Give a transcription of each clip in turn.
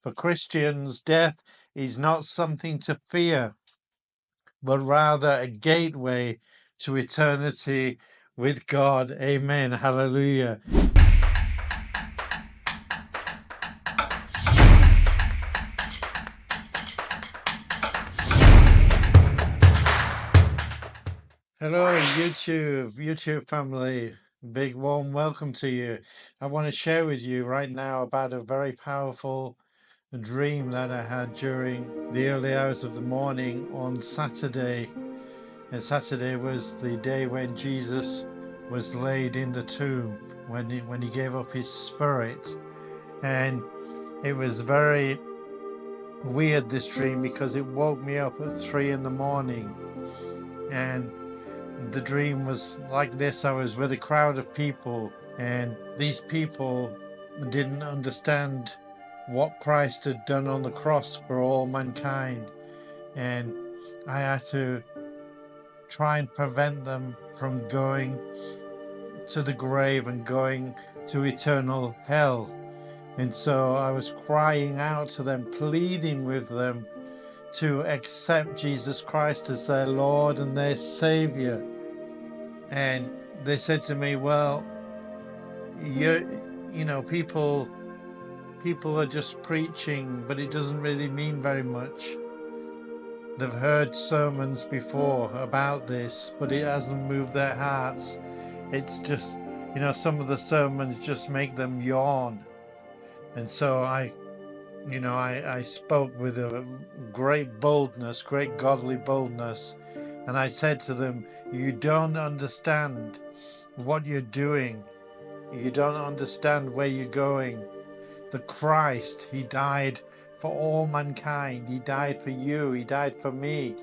For Christians, death is not something to fear, but rather a gateway to eternity with God. Amen. Hallelujah. Hello, YouTube family. Big warm welcome to you. I want to share with you right now about a very powerful dream that I had during the early hours of the morning on Saturday. And Saturday was the day when Jesus was laid in the tomb, when he gave up his spirit. And it was very weird, this dream, because it woke me up at 3 in the morning. And the dream was like this. I was with a crowd of people, and these people didn't understand what Christ had done on the cross for all mankind. And I had to try and prevent them from going to the grave and going to eternal hell. And so I was crying out to them, pleading with them to accept Jesus Christ as their Lord and their Savior. And they said to me, well, you know, people are just preaching, but it doesn't really mean very much. They've heard sermons before about this, but it hasn't moved their hearts. It's just, you know, some of the sermons just make them yawn. And so I spoke with a great boldness, great godly boldness. And I said to them, you don't understand what you're doing. You don't understand where you're going. The Christ, he died for all mankind. He died for you. He died for me.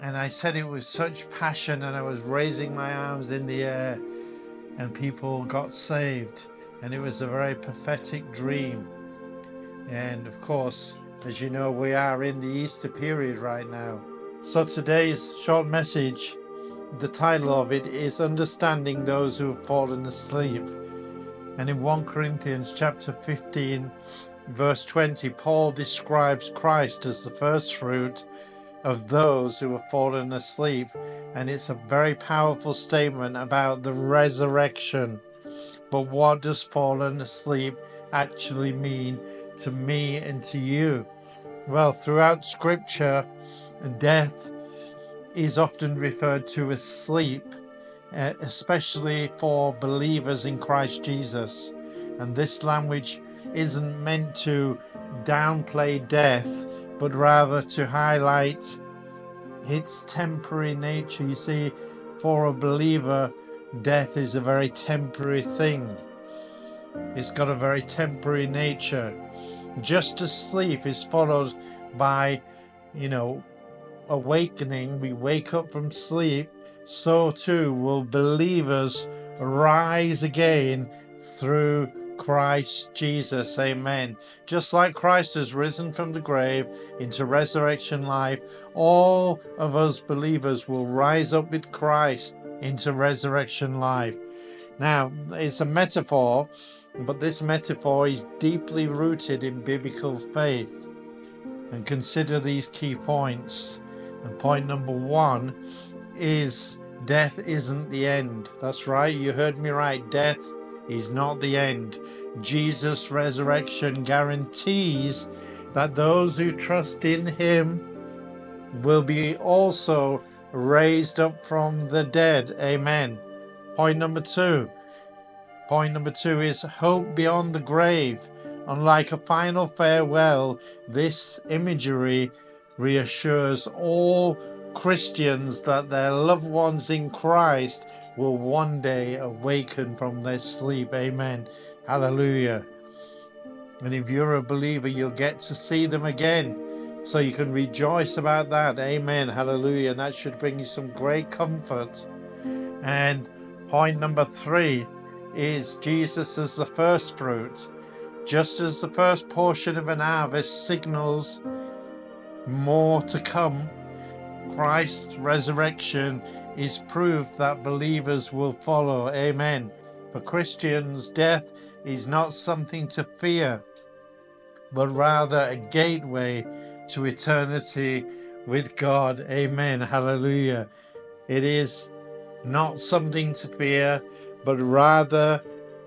And I said it with such passion, and I was raising my arms in the air, and people got saved. And it was a very prophetic dream. And of course, as you know, we are in the Easter period right now. So today's short message, the title of it is Understanding Those Who Have Fallen Asleep. And in 1 Corinthians chapter 15, verse 20, Paul describes Christ as the first fruit of those who have fallen asleep. And it's a very powerful statement about the resurrection. But what does fallen asleep actually mean to me and to you? Well, throughout Scripture, death is often referred to as sleep, especially for believers in Christ Jesus. And this language isn't meant to downplay death, but rather to highlight its temporary nature. You see, for a believer, death is a very temporary thing. It's got a very temporary nature. Just as sleep is followed by, awakening, we wake up from sleep, so too will believers rise again through Christ Jesus. Amen. Just like Christ has risen from the grave into resurrection life, all of us believers will rise up with Christ into resurrection life. Now, it's a metaphor, but this metaphor is deeply rooted in biblical faith. And consider these key points. And point number 1 is death isn't the end. That's right, you heard me right. Death is not the end. Jesus' resurrection guarantees that those who trust in him will be also raised up from the dead. Amen. Point number 2. Point number 2 is hope beyond the grave. Unlike a final farewell, this imagery reassures all Christians that their loved ones in Christ will one day awaken from their sleep. Amen. Hallelujah. And if you're a believer, you'll get to see them again. So you can rejoice about that. Amen. Hallelujah. And that should bring you some great comfort. And point number 3 is Jesus as the first fruit. Just as the first portion of an harvest signals more to come, Christ's resurrection is proof that believers will follow. Amen. For Christians, death is not something to fear, but rather a gateway to eternity with God. Amen. Hallelujah. It is not something to fear, but rather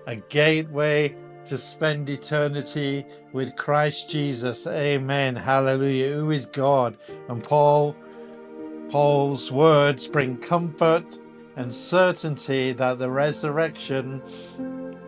a gateway to spend eternity with Christ Jesus. Amen. Hallelujah. Who is God? And Paul's words bring comfort and certainty that the resurrection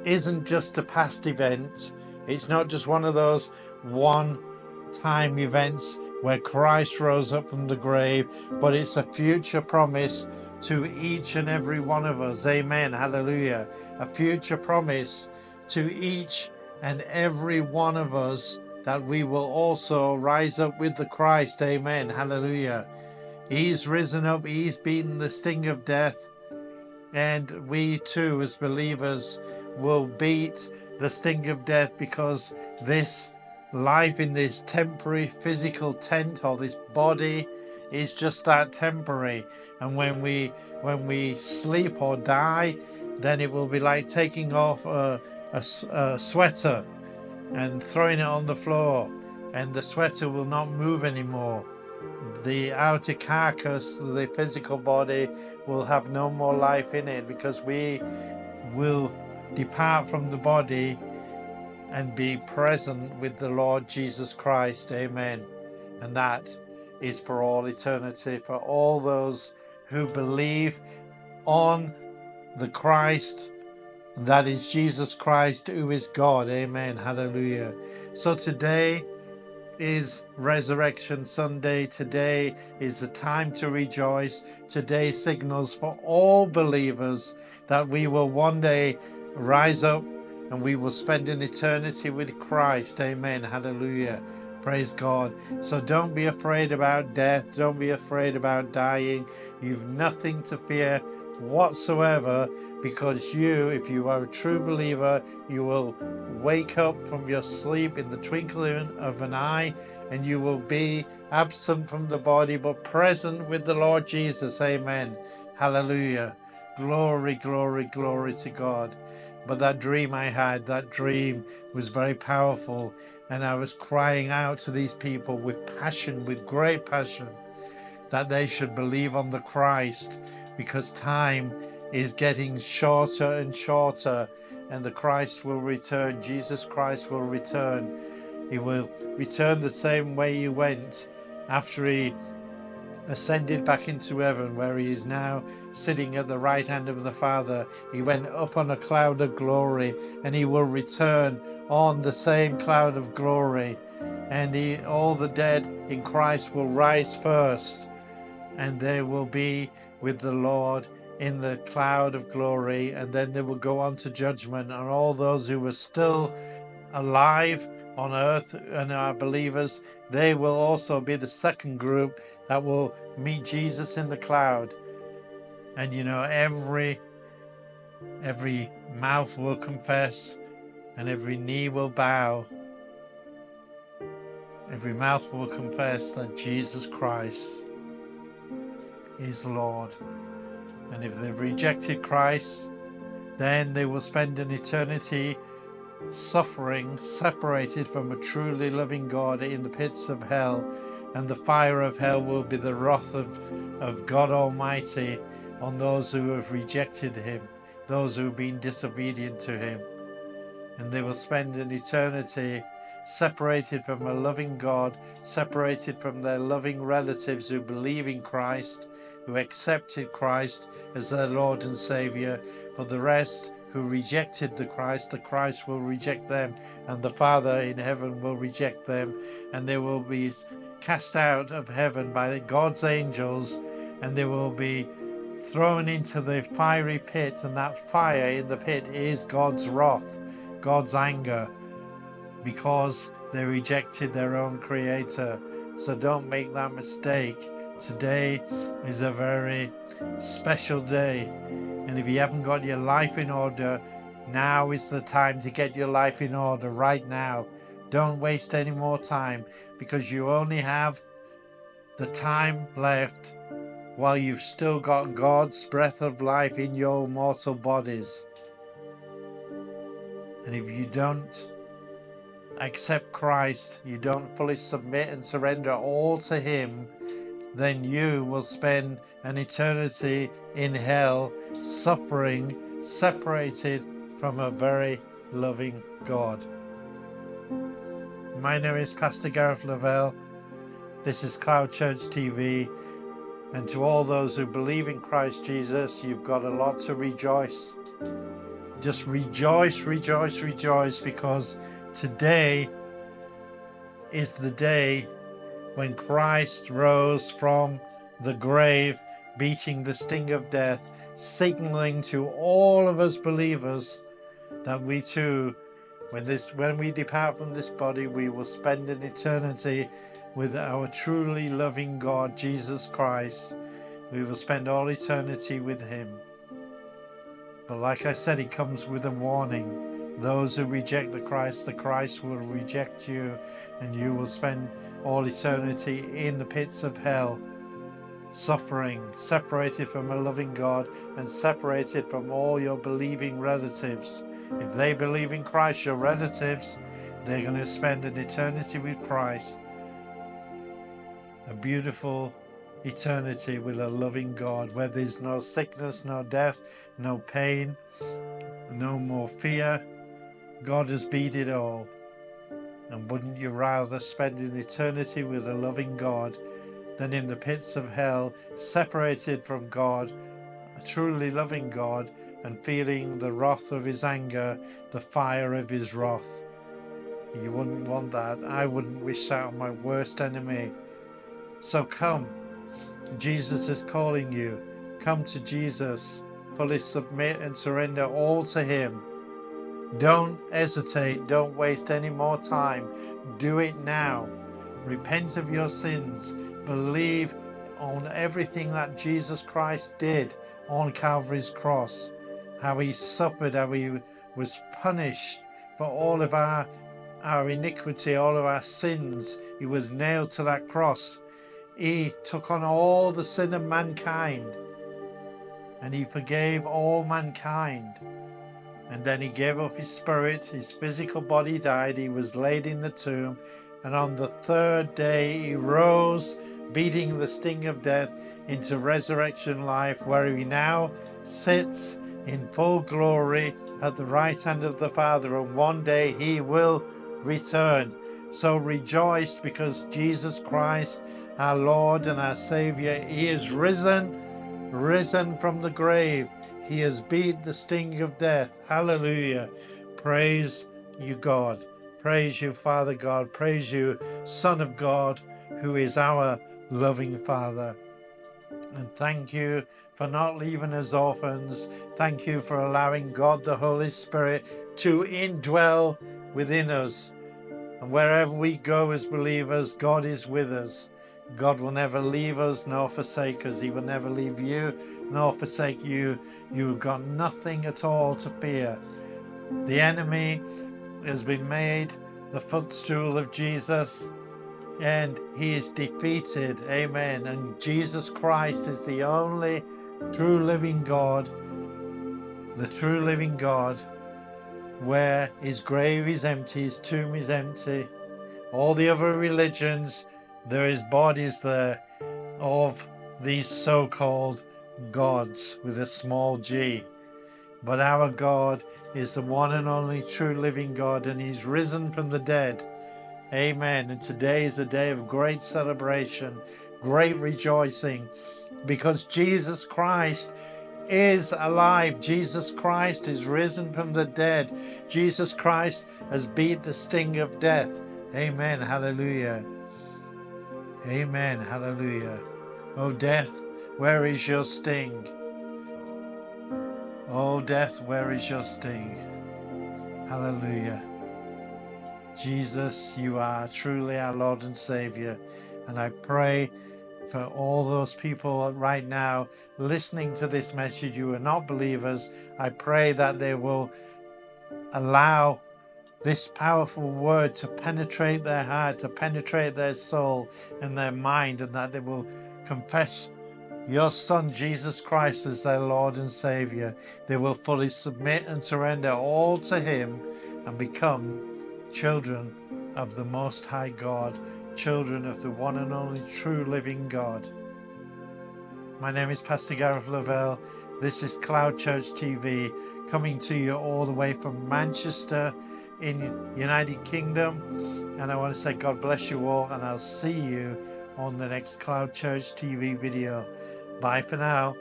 isn't just a past event. It's not just one of those one-time events where Christ rose up from the grave, but it's a future promise to each and every one of us. Amen. Hallelujah. A future promise to each and every one of us that we will also rise up with the Christ. Amen. Hallelujah. He's risen up. He's beaten the sting of death. And we too, as believers, will beat the sting of death, because this life in this temporary physical tent, or this body, is just that, temporary. And when we sleep or die, then it will be like taking off a sweater and throwing it on the floor, and the sweater will not move anymore. The outer carcass, the physical body, will have no more life in it, because we will depart from the body and be present with the Lord Jesus Christ. Amen. And that is for all eternity, for all those who believe on the Christ, and that is Jesus Christ, who is God. Amen. Hallelujah. So today is Resurrection Sunday. Today is the time to rejoice. Today signals for all believers that we will one day rise up and we will spend an eternity with Christ. Amen. Hallelujah. Praise God. So don't be afraid about death. Don't be afraid about dying. You've nothing to fear whatsoever, because you, if you are a true believer, you will wake up from your sleep in the twinkling of an eye, and you will be absent from the body but present with the Lord Jesus. Amen. Hallelujah. Glory, glory, glory to God. But that dream I had, that dream was very powerful, and I was crying out to these people with passion, with great passion, that they should believe on the Christ, because time is getting shorter and shorter, and the Christ will return. Jesus Christ will return. He will return the same way he went after he ascended back into heaven, where he is now sitting at the right hand of the Father. He went up on a cloud of glory, and he will return on the same cloud of glory, and all the dead in Christ will rise first, and they will be with the Lord in the cloud of glory, and then they will go on to judgment. And all those who are still alive on earth and are believers, they will also be the second group that will meet Jesus in the cloud. And you know, every mouth will confess and every knee will bow. Every mouth will confess that Jesus Christ is Lord. And if they've rejected Christ, then they will spend an eternity suffering, separated from a truly loving God in the pits of hell. And the fire of hell will be the wrath of God Almighty on those who have rejected him, those who have been disobedient to him. And they will spend an eternity separated from a loving God, separated from their loving relatives who believe in Christ, who accepted Christ as their Lord and Saviour. For the rest who rejected the Christ will reject them, and the Father in heaven will reject them, and they will be cast out of heaven by God's angels, and they will be thrown into the fiery pit, and that fire in the pit is God's wrath, God's anger, because they rejected their own Creator. So don't make that mistake. Today is a very special day, and if you haven't got your life in order, now is the time to get your life in order, right now. Don't waste any more time, because you only have the time left while you've still got God's breath of life in your mortal bodies. And if you don't accept Christ, you don't fully submit and surrender all to Him, then you will spend an eternity in hell, suffering, separated from a very loving God. My name is Pastor Gareth Lavelle. This is CloudChurch TV. And to all those who believe in Christ Jesus, you've got a lot to rejoice. Just rejoice, rejoice, rejoice, because today is the day when Christ rose from the grave, beating the sting of death, signaling to all of us believers that we too, when we depart from this body, we will spend an eternity with our truly loving God, Jesus Christ. We will spend all eternity with Him. But like I said, He comes with a warning. Those who reject the Christ will reject you, and you will spend all eternity in the pits of hell, suffering, separated from a loving God and separated from all your believing relatives. If they believe in Christ, your relatives, they're going to spend an eternity with Christ. A beautiful eternity with a loving God, where there's no sickness, no death, no pain, no more fear. God has beat it all. And wouldn't you rather spend an eternity with a loving God than in the pits of hell, separated from God, a truly loving God, and feeling the wrath of His anger, the fire of His wrath? You wouldn't want that. I wouldn't wish that on my worst enemy. So come, Jesus is calling you. Come to Jesus, fully submit and surrender all to Him. Don't hesitate, don't waste any more time. Do it now. Repent of your sins. Believe on everything that Jesus Christ did on Calvary's cross. How He suffered, how He was punished for all of our iniquity, all of our sins. He was nailed to that cross. He took on all the sin of mankind, and He forgave all mankind. And then He gave up His spirit. His physical body died. He was laid in the tomb, and on the third day He rose, beating the sting of death into resurrection life, where He now sits in full glory at the right hand of the Father, and one day He will return. So rejoice, because Jesus Christ, our Lord and our Saviour, He is risen from the grave. He has beat the sting of death. Hallelujah. Praise you, God. Praise you, Father God. Praise you, Son of God, who is our loving Father. And thank you for not leaving us orphans. Thank you for allowing God the Holy Spirit to indwell within us. And wherever we go as believers, God is with us. God will never leave us nor forsake us. He will never leave you nor forsake you. You've got nothing at all to fear. The enemy has been made the footstool of Jesus, and he is defeated. Amen. And Jesus Christ is the only true living God, the true living God, where His grave is empty, His tomb is empty. All the other religions, there is bodies there of these so-called gods with a small g. But our God is the one and only true living God, and He's risen from the dead. Amen. And today is a day of great celebration, great rejoicing, because Jesus Christ is alive. Jesus Christ is risen from the dead. Jesus Christ has beat the sting of death. Amen. Hallelujah. Amen. Hallelujah. Oh, death, where is your sting? Oh, death, where is your sting? Hallelujah. Jesus, you are truly our Lord and Savior. And I pray for all those people right now listening to this message who are not believers. I pray that they will allow this powerful word to penetrate their heart, to penetrate their soul and their mind, and that they will confess your Son Jesus Christ as their Lord and Savior. They will fully submit and surrender all to Him and become children of the Most High God, children of the one and only true living God. My name is Pastor Gareth Lavelle. This is CloudChurch TV, coming to you all the way from Manchester in United Kingdom. And I want to say God bless you all, and I'll see you on the next CloudChurch TV video. Bye for now,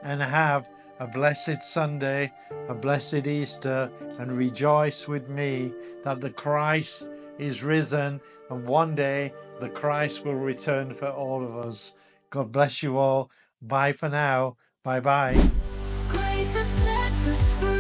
and have a blessed Sunday, a blessed Easter, and rejoice with me that the Christ is risen, and one day the Christ will return for all of us. God bless you all. Bye for now. Bye bye. Grace that sets us free.